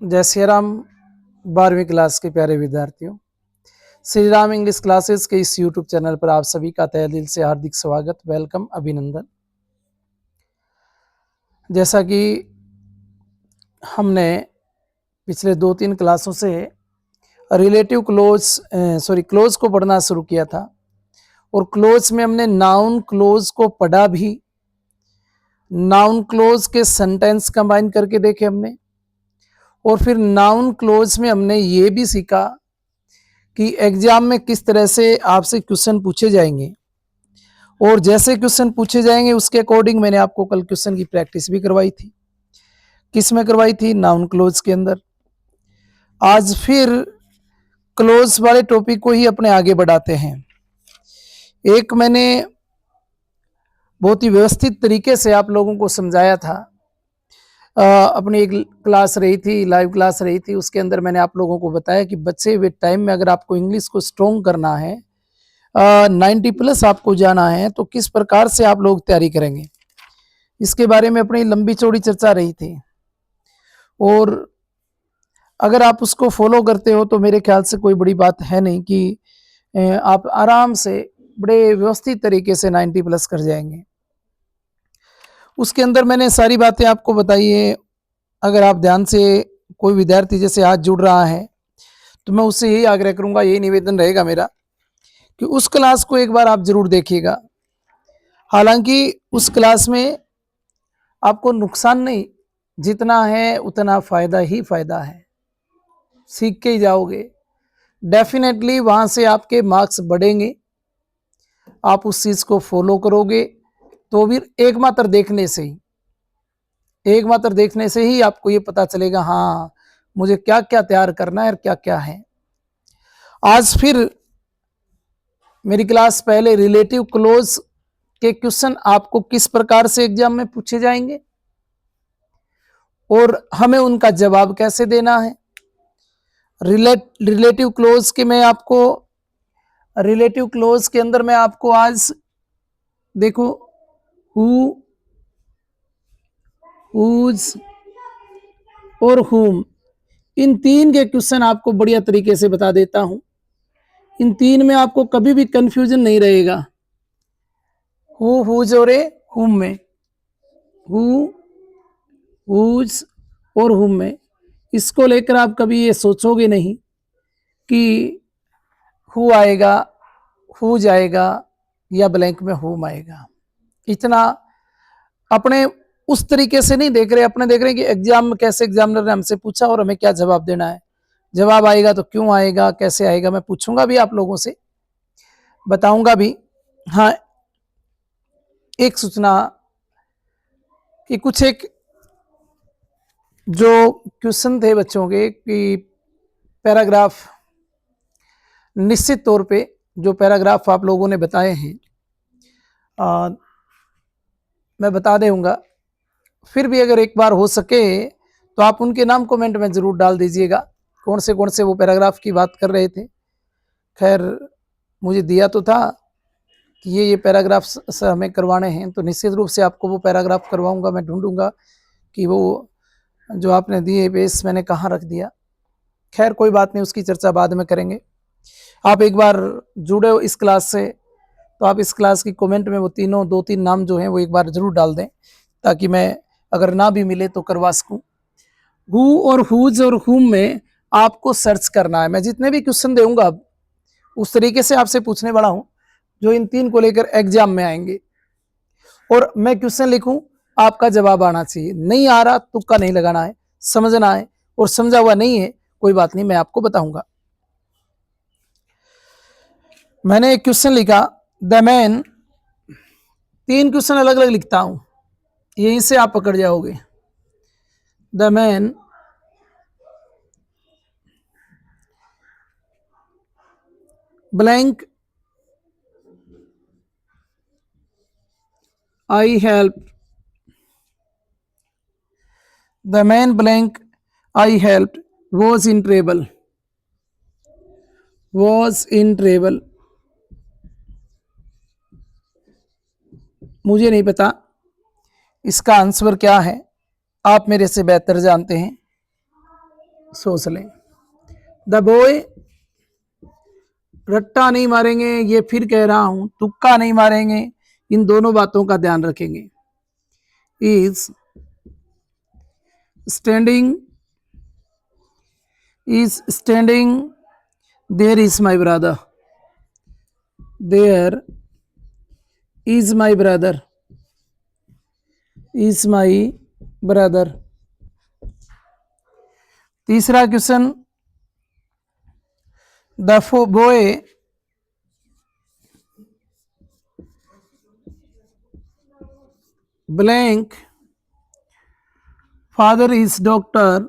जय श्री राम। 12वीं क्लास के प्यारे विद्यार्थियों, श्री राम इंग्लिश क्लासेस के इस यूट्यूब चैनल पर आप सभी का तहे दिल से हार्दिक स्वागत, वेलकम, अभिनंदन। जैसा कि हमने पिछले 2-3 क्लासों से रिलेटिव क्लोज को पढ़ना शुरू किया था और क्लोज में हमने नाउन क्लोज को पढ़ा भी, नाउन क्लोज के सेंटेंस कंबाइन करके देखे हमने, और फिर नाउन क्लोज में हमने ये भी सीखा कि एग्जाम में किस तरह से आपसे क्वेश्चन पूछे जाएंगे और जैसे क्वेश्चन पूछे जाएंगे उसके अकॉर्डिंग मैंने आपको कल क्वेश्चन की प्रैक्टिस भी करवाई थी। किस में करवाई थी? नाउन क्लोज के अंदर। आज फिर क्लोज वाले टॉपिक को ही अपने आगे बढ़ाते हैं। एक मैंने बहुत ही व्यवस्थित तरीके से आप लोगों को समझाया था। अपनी एक क्लास रही थी, लाइव क्लास रही थी, उसके अंदर मैंने आप लोगों को बताया कि बचे हुए टाइम में अगर आपको इंग्लिश को स्ट्रॉन्ग करना है, 90+ आपको जाना है, तो किस प्रकार से आप लोग तैयारी करेंगे, इसके बारे में अपनी लंबी चौड़ी चर्चा रही थी। और अगर आप उसको फॉलो करते हो तो मेरे ख्याल से कोई बड़ी बात है नहीं कि आप आराम से बड़े व्यवस्थित तरीके से 90+ कर जाएंगे। उसके अंदर मैंने सारी बातें आपको बताई है। अगर आप ध्यान से, कोई विद्यार्थी जैसे आज जुड़ रहा है तो मैं उससे यही आग्रह करूंगा, यही निवेदन रहेगा मेरा कि उस क्लास को एक बार आप जरूर देखिएगा। हालांकि उस क्लास में आपको नुकसान नहीं, जितना है उतना फायदा ही फायदा है, सीख के ही जाओगे। डेफिनेटली वहां से आपके मार्क्स बढ़ेंगे, आप उस चीज को फॉलो करोगे तो भी एकमात्र देखने से ही आपको ये पता चलेगा, हाँ मुझे क्या क्या तैयार करना है और क्या क्या है। आज फिर मेरी क्लास पहले रिलेटिव क्लोज के क्वेश्चन आपको किस प्रकार से एग्जाम में पूछे जाएंगे और हमें उनका जवाब कैसे देना है। रिलेटिव क्लोज के अंदर मैं आपको आज देखो हु, हुज और हुम, इन 3 के क्वेश्चन आपको बढ़िया तरीके से बता देता हूं। इन 3 में आपको कभी भी कंफ्यूजन नहीं रहेगा। हु, हुज और हुम में, हु, हुज और हुम में, इसको लेकर आप कभी ये सोचोगे नहीं कि हु आएगा, हुज आएगा या ब्लैंक में हुम आएगा। इतना अपने उस तरीके से नहीं देख रहे, अपने देख रहे हैं कि एग्जाम में कैसे एग्जामिनर ने हमसे पूछा और हमें क्या जवाब देना है। जवाब आएगा तो क्यों आएगा, कैसे आएगा, मैं पूछूंगा भी आप लोगों से, बताऊंगा भी। हाँ, एक सूचना कि कुछ एक जो क्वेश्चन थे बच्चों के कि पैराग्राफ, निश्चित तौर पे जो पैराग्राफ आप लोगों ने बताए हैं मैं बता दूंगा, फिर भी अगर एक बार हो सके तो आप उनके नाम कमेंट में जरूर डाल दीजिएगा, कौन से वो पैराग्राफ की बात कर रहे थे। खैर मुझे दिया तो था कि ये पैराग्राफ हमें करवाने हैं, तो निश्चित रूप से आपको वो पैराग्राफ करवाऊंगा। मैं ढूंढूंगा कि वो जो आपने दिए बेस मैंने कहाँ रख दिया। खैर कोई बात नहीं, उसकी चर्चा बाद में करेंगे। आप एक बार जुड़े हो इस क्लास से तो आप इस क्लास की कमेंट में वो 2-3 नाम जो हैं वो एक बार जरूर डाल दें, ताकि मैं अगर ना भी मिले तो करवा सकूं। हु और हुज और हुम में आपको सर्च करना है। मैं जितने भी क्वेश्चन दूंगा उस तरीके से आपसे पूछने वाला हूं जो इन 3 को लेकर एग्जाम में आएंगे, और मैं क्वेश्चन लिखूं, आपका जवाब आना चाहिए। नहीं आ रहा, तुक्का नहीं लगाना है, समझना है, और समझा हुआ नहीं है कोई बात नहीं, मैं आपको बताऊंगा। मैंने एक क्वेश्चन लिखा, द मैन, 3 क्वेश्चन अलग अलग लिखता हूं, यहीं से आप पकड़ जाओगे। The man blank I helped, the man blank I helped was in trouble, was in trouble। मुझे नहीं पता इसका आंसर क्या है, आप मेरे से बेहतर जानते हैं। सोच लें। द बॉय, रट्टा नहीं मारेंगे, ये फिर कह रहा हूं, तुक्का नहीं मारेंगे, इन दोनों बातों का ध्यान रखेंगे। Is standing, is standing, there is my brother, there is my brother, is my brother. तीसरा question, the boy blank father is doctor,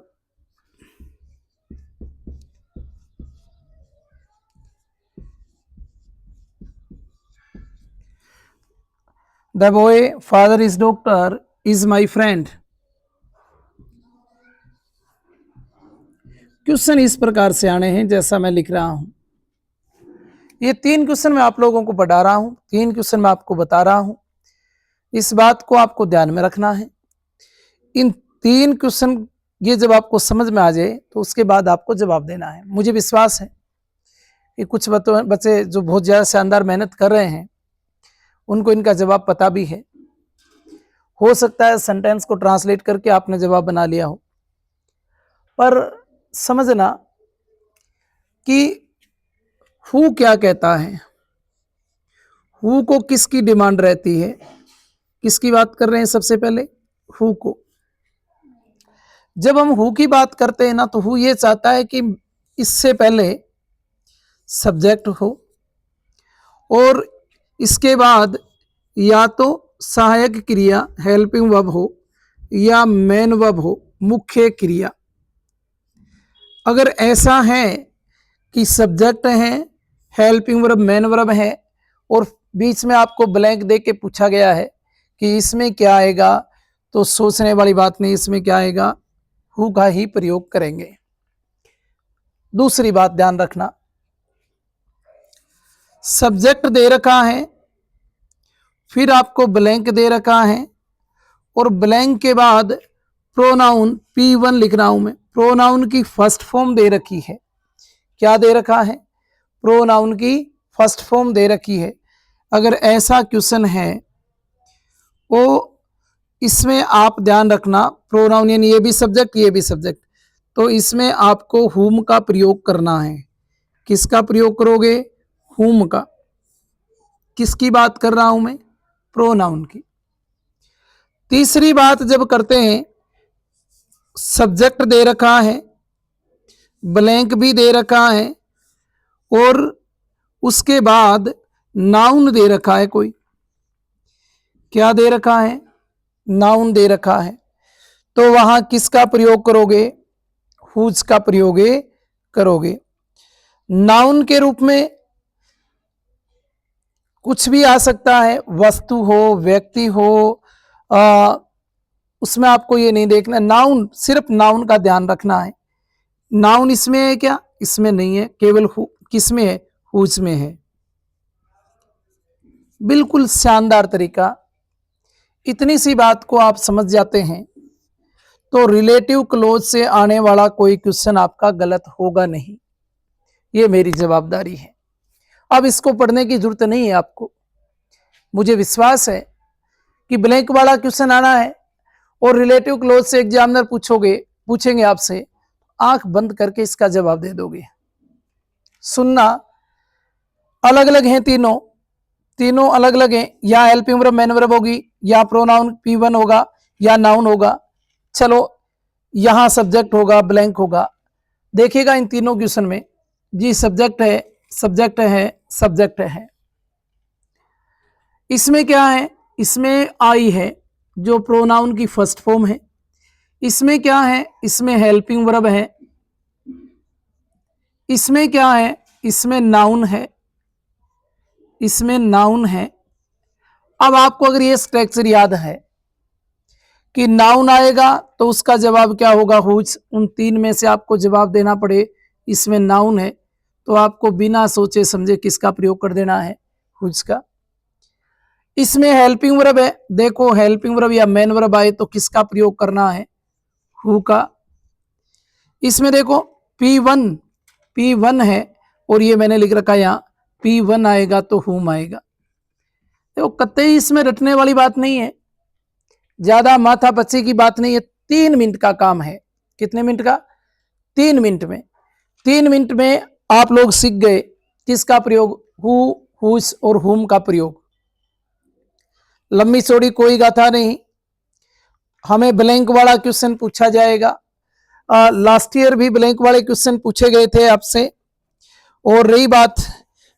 the boy father is doctor is my friend. Question इस प्रकार से आने हैं जैसा मैं लिख रहा हूं। ये 3 क्वेश्चन मैं आप लोगों को पढ़ा रहा हूं, 3 क्वेश्चन मैं आपको बता रहा हूं। इस बात को आपको ध्यान में रखना है। इन 3 क्वेश्चन ये जब आपको समझ में आ जाए तो उसके बाद आपको जवाब देना है। मुझे विश्वास है कि कुछ बच्चे जो बहुत ज़्यादा शानदार मेहनत कर रहे हैं उनको इनका जवाब पता भी है। हो सकता है सेंटेंस को ट्रांसलेट करके आपने जवाब बना लिया हो, पर समझना कि हु क्या कहता है, हु को किसकी डिमांड रहती है। किसकी बात कर रहे हैं सबसे पहले? Who co. जब हम हु की बात करते हैं ना तो हु ये चाहता है कि इससे पहले सब्जेक्ट हो और इसके बाद या तो सहायक क्रिया हेल्पिंग वर्ब हो या मेन वर्ब हो, मुख्य क्रिया। अगर ऐसा है कि सब्जेक्ट है, हेल्पिंग वर्ब, मेन वर्ब है और बीच में आपको ब्लैंक दे के पूछा गया है कि इसमें क्या आएगा, तो सोचने वाली बात नहीं, इसमें क्या आएगा, हु का ही प्रयोग करेंगे। दूसरी बात ध्यान रखना, सब्जेक्ट दे रखा है, फिर आपको ब्लैंक दे रखा है और ब्लैंक के बाद प्रोनाउन P1 लिख रहा हूं मैं, प्रोनाउन की फर्स्ट फॉर्म दे रखी है। क्या दे रखा है? प्रोनाउन की फर्स्ट फॉर्म दे रखी है। अगर ऐसा क्वेश्चन है वो इसमें आप ध्यान रखना, प्रोनाउन यानी ये भी सब्जेक्ट ये भी सब्जेक्ट, तो इसमें आपको हुम का प्रयोग करना है। किसका प्रयोग करोगे? हुम का। किसकी बात कर रहा हूं मैं? प्रोनाउन की। तीसरी बात जब करते हैं, सब्जेक्ट दे रखा है, ब्लैंक भी दे रखा है और उसके बाद नाउन दे रखा है। कोई क्या दे रखा है? नाउन दे रखा है, तो वहां किसका प्रयोग करोगे? हुज का प्रयोग करोगे। नाउन के रूप में कुछ भी आ सकता है, वस्तु हो, व्यक्ति हो, उसमें आपको ये नहीं देखना। नाउन, सिर्फ नाउन का ध्यान रखना है। नाउन इसमें है क्या? इसमें नहीं है, केवल किसमें है? हुज में है। बिल्कुल शानदार तरीका। इतनी सी बात को आप समझ जाते हैं तो रिलेटिव क्लोज से आने वाला कोई क्वेश्चन आपका गलत होगा नहीं, ये मेरी जवाबदारी है। अब इसको पढ़ने की जरूरत नहीं है आपको। मुझे विश्वास है कि ब्लैंक वाला क्वेश्चन आना है और रिलेटिव क्लोज से एग्जामिनर पूछेंगे आपसे, आंख बंद करके इसका जवाब दे दोगे। सुनना, अलग अलग हैं तीनों अलग अलग हैं। या हेल्पिंग वर्ब मेन वर्ब होगी, या प्रोनाउन P1 होगा, या नाउन होगा। चलो यहां सब्जेक्ट होगा, ब्लैंक होगा। देखिएगा इन तीनों क्वेश्चन में जी सब्जेक्ट है, सब्जेक्ट है, सब्जेक्ट है। इसमें क्या है? इसमें आई है जो प्रोनाउन की फर्स्ट फॉर्म है। इसमें क्या है? इसमें हेल्पिंग वर्ब है। इसमें क्या है? इसमें नाउन है, इसमें नाउन है। अब आपको अगर ये स्ट्रक्चर याद है कि नाउन आएगा तो उसका जवाब क्या होगा? हुज। उन 3 में से आपको जवाब देना पड़े, इसमें नाउन है तो आपको बिना सोचे समझे किसका प्रयोग कर देना है? हुज का। इसमें हेल्पिंग वर्ब है, देखो हेल्पिंग वर्ब या मेन वर्ब आए तो किसका प्रयोग करना है? हु का। इसमें देखो P1 है और ये मैंने लिख रखा है यहाँ P1 आएगा तो whom आएगा। देखो कतई इसमें रटने वाली बात नहीं है, ज्यादा माथा पच्ची की बात नहीं है। 3 मिनट का काम है। कितने मिनट का? 3 मिनट में। 3 मिनट में आप लोग सीख गए किसका प्रयोग, हु, हुस और हुम का प्रयोग। लंबी चौड़ी कोई गाथा नहीं। हमें ब्लैंक वाला क्वेश्चन पूछा जाएगा। लास्ट ईयर भी ब्लैंक वाले क्वेश्चन पूछे गए थे आपसे। और रही बात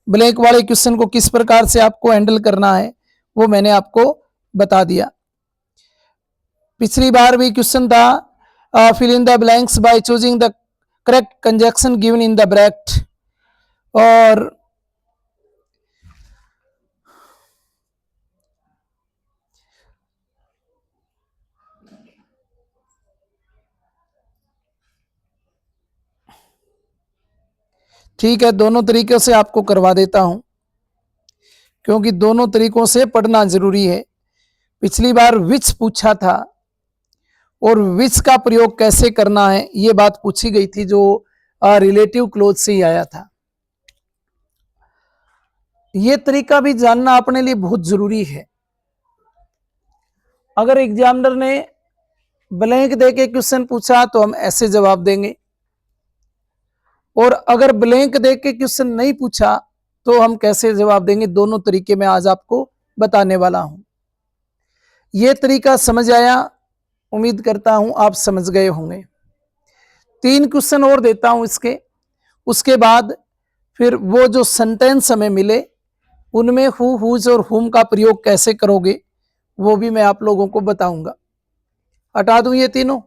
ब्लैंक वाले क्वेश्चन को किस प्रकार से आपको हैंडल करना है, वो मैंने आपको बता दिया। पिछली बार भी क्वेश्चन था fill in the blanks by choosing the correct conjunction given in the bracket. और ठीक है, दोनों तरीकों से आपको करवा देता हूं, क्योंकि दोनों तरीकों से पढ़ना जरूरी है। पिछली बार विच पूछा था और विच का प्रयोग कैसे करना है ये बात पूछी गई थी, जो रिलेटिव क्लोज से ही आया था। ये तरीका भी जानना अपने लिए बहुत जरूरी है। अगर एग्जामिनर ने ब्लैंक देके क्वेश्चन पूछा तो हम ऐसे जवाब देंगे, और अगर ब्लैंक देके क्वेश्चन नहीं पूछा तो हम कैसे जवाब देंगे। दोनों तरीके मैं आज आपको बताने वाला हूं। ये तरीका समझ आया? उम्मीद करता हूं आप समझ गए होंगे। 3 क्वेश्चन और देता हूं इसके, उसके बाद फिर वो जो सेंटेंस हमें मिले उनमें हु, हुज और हुम का प्रयोग कैसे करोगे वो भी मैं आप लोगों को बताऊंगा। हटा दूं ये तीनों।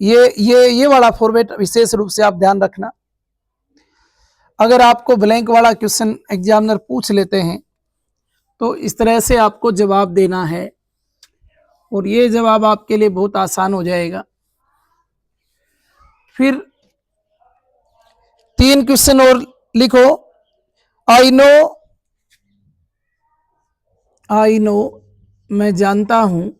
ये वाला फॉर्मेट विशेष रूप से आप ध्यान रखना। अगर आपको ब्लैंक वाला क्वेश्चन एग्जामिनर पूछ लेते हैं तो इस तरह से आपको जवाब देना है, और ये जवाब आपके लिए बहुत आसान हो जाएगा। फिर 3 क्वेश्चन और लिखो। आई नो, मैं जानता हूं।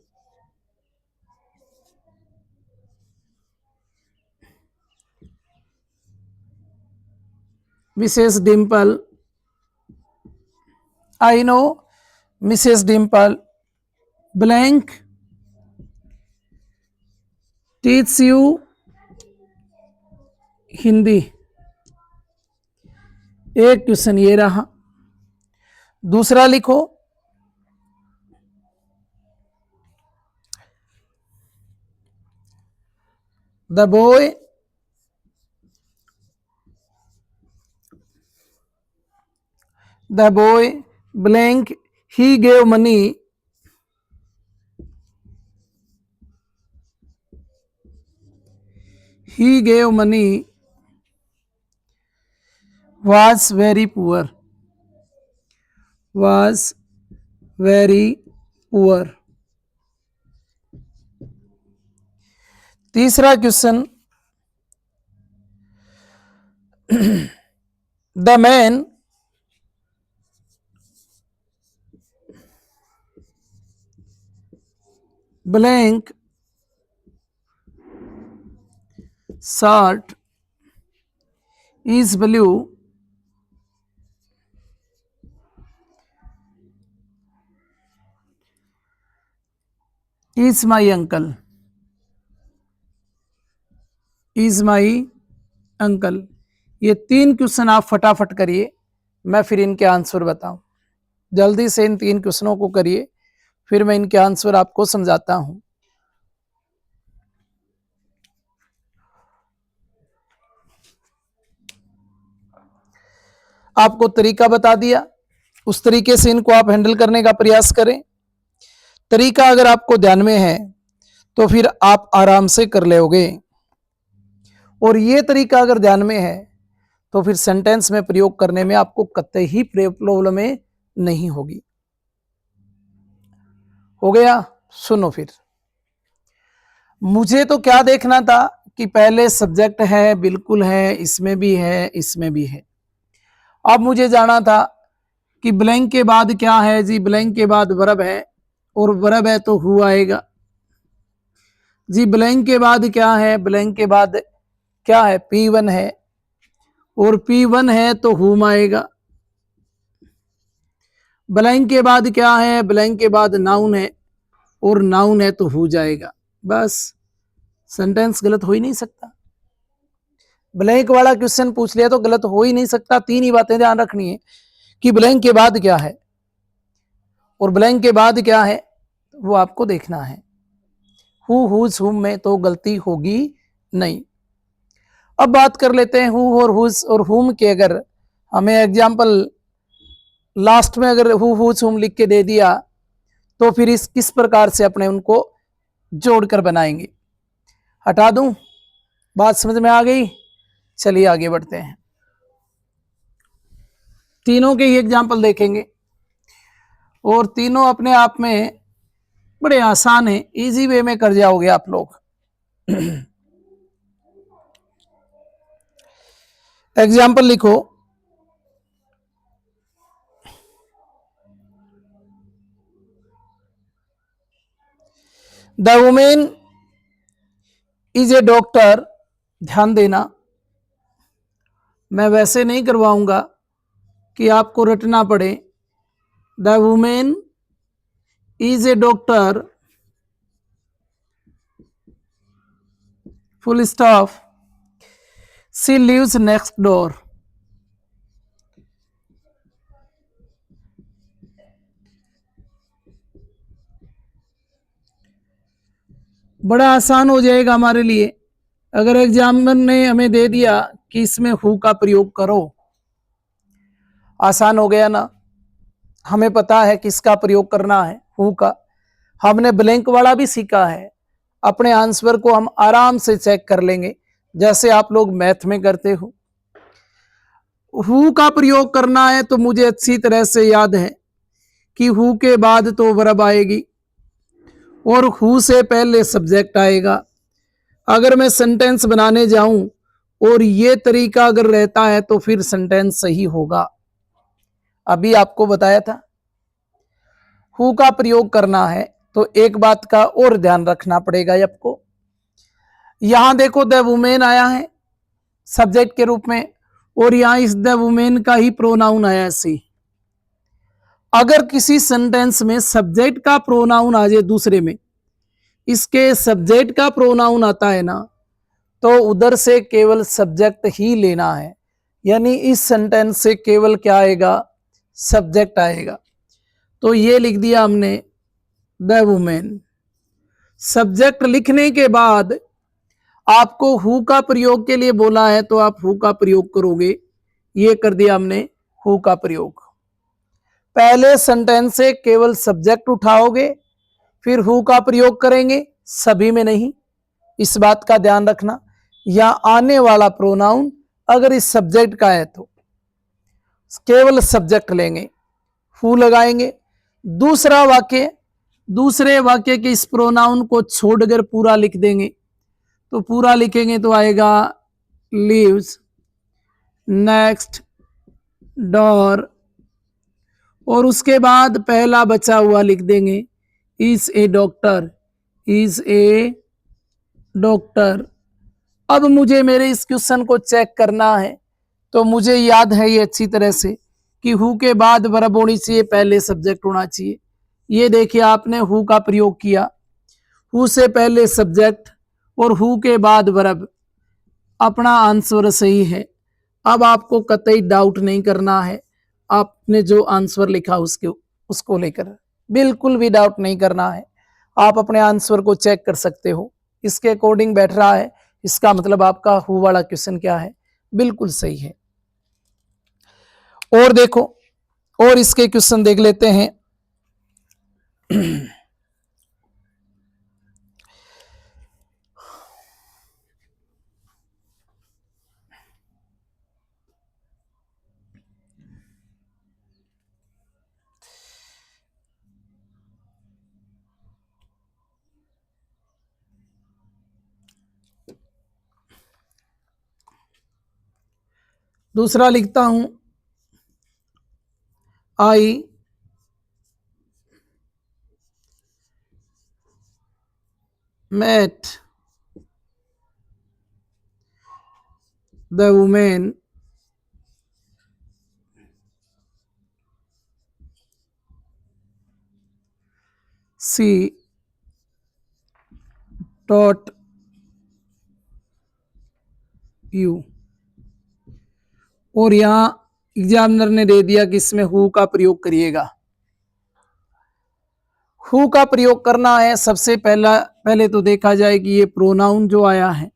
Mrs Dimple, I know Mrs Dimple blank teach you Hindi. एक क्वेश्चन ये रहा। दूसरा लिखो, the boy blank he gave money was very poor। तीसरा question, the man blank shirt is blue is my uncle. ये 3 क्वेश्चन आप फटाफट करिए, मैं फिर इनके आंसर बताऊं। जल्दी से इन 3 क्वेश्चनों को करिए, फिर मैं इनके आंसर आपको समझाता हूं। आपको तरीका बता दिया, उस तरीके से इनको आप हैंडल करने का प्रयास करें। तरीका अगर आपको ध्यान में है तो फिर आप आराम से कर लोगे, और ये तरीका अगर ध्यान में है तो फिर सेंटेंस में प्रयोग करने में आपको कतई ही प्रॉब्लम नहीं होगी। हो गया? सुनो, फिर मुझे तो क्या देखना था कि पहले सब्जेक्ट है, बिल्कुल है, इसमें भी है, इसमें भी है। अब मुझे जाना था कि ब्लैंक के बाद क्या है जी, ब्लैंक के बाद वर्ब है, और वर्ब है तो हु आएगा जी। ब्लैंक के बाद क्या है, ब्लैंक के बाद क्या है, P1 है, और P1 है तो whom आएगा। ब्लैंक के बाद क्या है, ब्लैंक के बाद नाउन है, और नाउन है तो who जाएगा। बस, सेंटेंस गलत हो ही नहीं सकता। ब्लैंक वाला क्वेश्चन पूछ लिया तो गलत हो ही नहीं सकता। तीन ही बातें ध्यान रखनी है कि ब्लैंक के बाद क्या है और ब्लैंक के बाद क्या है, वो आपको देखना है। हु, हुज, हुम में तो गलती होगी नहीं। अब बात कर लेते हैं हु और हुज और हुम के। अगर हमें एग्जाम्पल लास्ट में अगर हु, हुज, हुम लिख के दे दिया तो फिर इस किस प्रकार से अपने उनको जोड़कर बनाएंगे। हटा दूं, बात समझ में आ गई? चलिए आगे बढ़ते हैं। तीनों के ही एग्जाम्पल देखेंगे और तीनों अपने आप में बड़े आसान है, इजी वे में कर जाओगे आप लोग। एग्जाम्पल लिखो, the women is a doctor. ध्यान देना, मैं वैसे नहीं करवाऊंगा कि आपको रटना पड़े। The women is a doctor, full stop, she lives next door. बड़ा आसान हो जाएगा हमारे लिए। अगर एग्जामिनर ने हमें दे दिया कि इसमें हु का प्रयोग करो, आसान हो गया ना। हमें पता है किसका प्रयोग करना है, हु का। हमने ब्लैंक वाला भी सीखा है। अपने आंसर को हम आराम से चेक कर लेंगे जैसे आप लोग मैथ में करते हो। हु का प्रयोग करना है तो मुझे अच्छी तरह से याद है कि हु के बाद तो वर्ब आएगी और हु से पहले सब्जेक्ट आएगा। अगर मैं सेंटेंस बनाने जाऊं और ये तरीका अगर रहता है तो फिर सेंटेंस सही होगा। अभी आपको बताया था हु का प्रयोग करना है तो एक बात का और ध्यान रखना पड़ेगा आपको। यहां देखो द वुमेन आया है सब्जेक्ट के रूप में और यहां इस द वुमेन का ही प्रोनाउन आया सी। अगर किसी सेंटेंस में सब्जेक्ट का प्रोनाउन आ जाए दूसरे में, इसके सब्जेक्ट का प्रोनाउन आता है ना, तो उधर से केवल सब्जेक्ट ही लेना है। यानी इस सेंटेंस से केवल क्या आएगा, सब्जेक्ट आएगा। तो ये लिख दिया हमने द वुमेन। सब्जेक्ट लिखने के बाद आपको हु का प्रयोग के लिए बोला है तो आप हु का प्रयोग करोगे। ये कर दिया हमने हु का प्रयोग। पहले सेंटेंस से केवल सब्जेक्ट उठाओगे फिर हु का प्रयोग करेंगे, सभी में नहीं। इस बात का ध्यान रखना। या आने वाला प्रोनाउन अगर इस सब्जेक्ट का है तो केवल सब्जेक्ट लेंगे, हु लगाएंगे। दूसरा वाक्य, दूसरे वाक्य के इस प्रोनाउन को छोड़कर पूरा लिख देंगे। तो पूरा लिखेंगे तो आएगा लीव्स नेक्स्ट डोर, और उसके बाद पहला बचा हुआ लिख देंगे is a doctor, is a doctor. अब मुझे मेरे इस क्वेश्चन को चेक करना है तो मुझे याद है ये अच्छी तरह से कि हु के बाद वर्ब होनी चाहिए, पहले सब्जेक्ट होना चाहिए। ये देखिए आपने हु का प्रयोग किया, हु से पहले सब्जेक्ट और हु के बाद वर्ब। अपना आंसर सही है। अब आपको कतई डाउट नहीं करना है। आपने जो आंसर लिखा उसको लेकर बिल्कुल भी डाउट नहीं करना है। आप अपने आंसर को चेक कर सकते हो, इसके अकॉर्डिंग बैठ रहा है, इसका मतलब आपका हु वाला क्वेश्चन क्या है, बिल्कुल सही है। और देखो, और इसके क्वेश्चन देख लेते हैं। दूसरा लिखता हूं, I met the women she taught you. और यहां एग्जामिनर ने दे दिया कि इसमें हु का प्रयोग करिएगा। हु का प्रयोग करना है। सबसे पहले तो देखा जाए कि ये प्रोनाउन जो आया है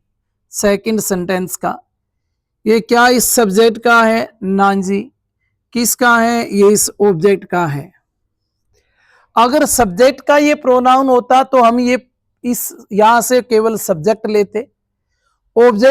सेकंड सेंटेंस का, ये क्या इस सब्जेक्ट का है? ना जी। किसका है? ये इस ऑब्जेक्ट का है। अगर सब्जेक्ट का ये प्रोनाउन होता तो हम ये इस यहां से केवल सब्जेक्ट लेते, ऑब्जेक्ट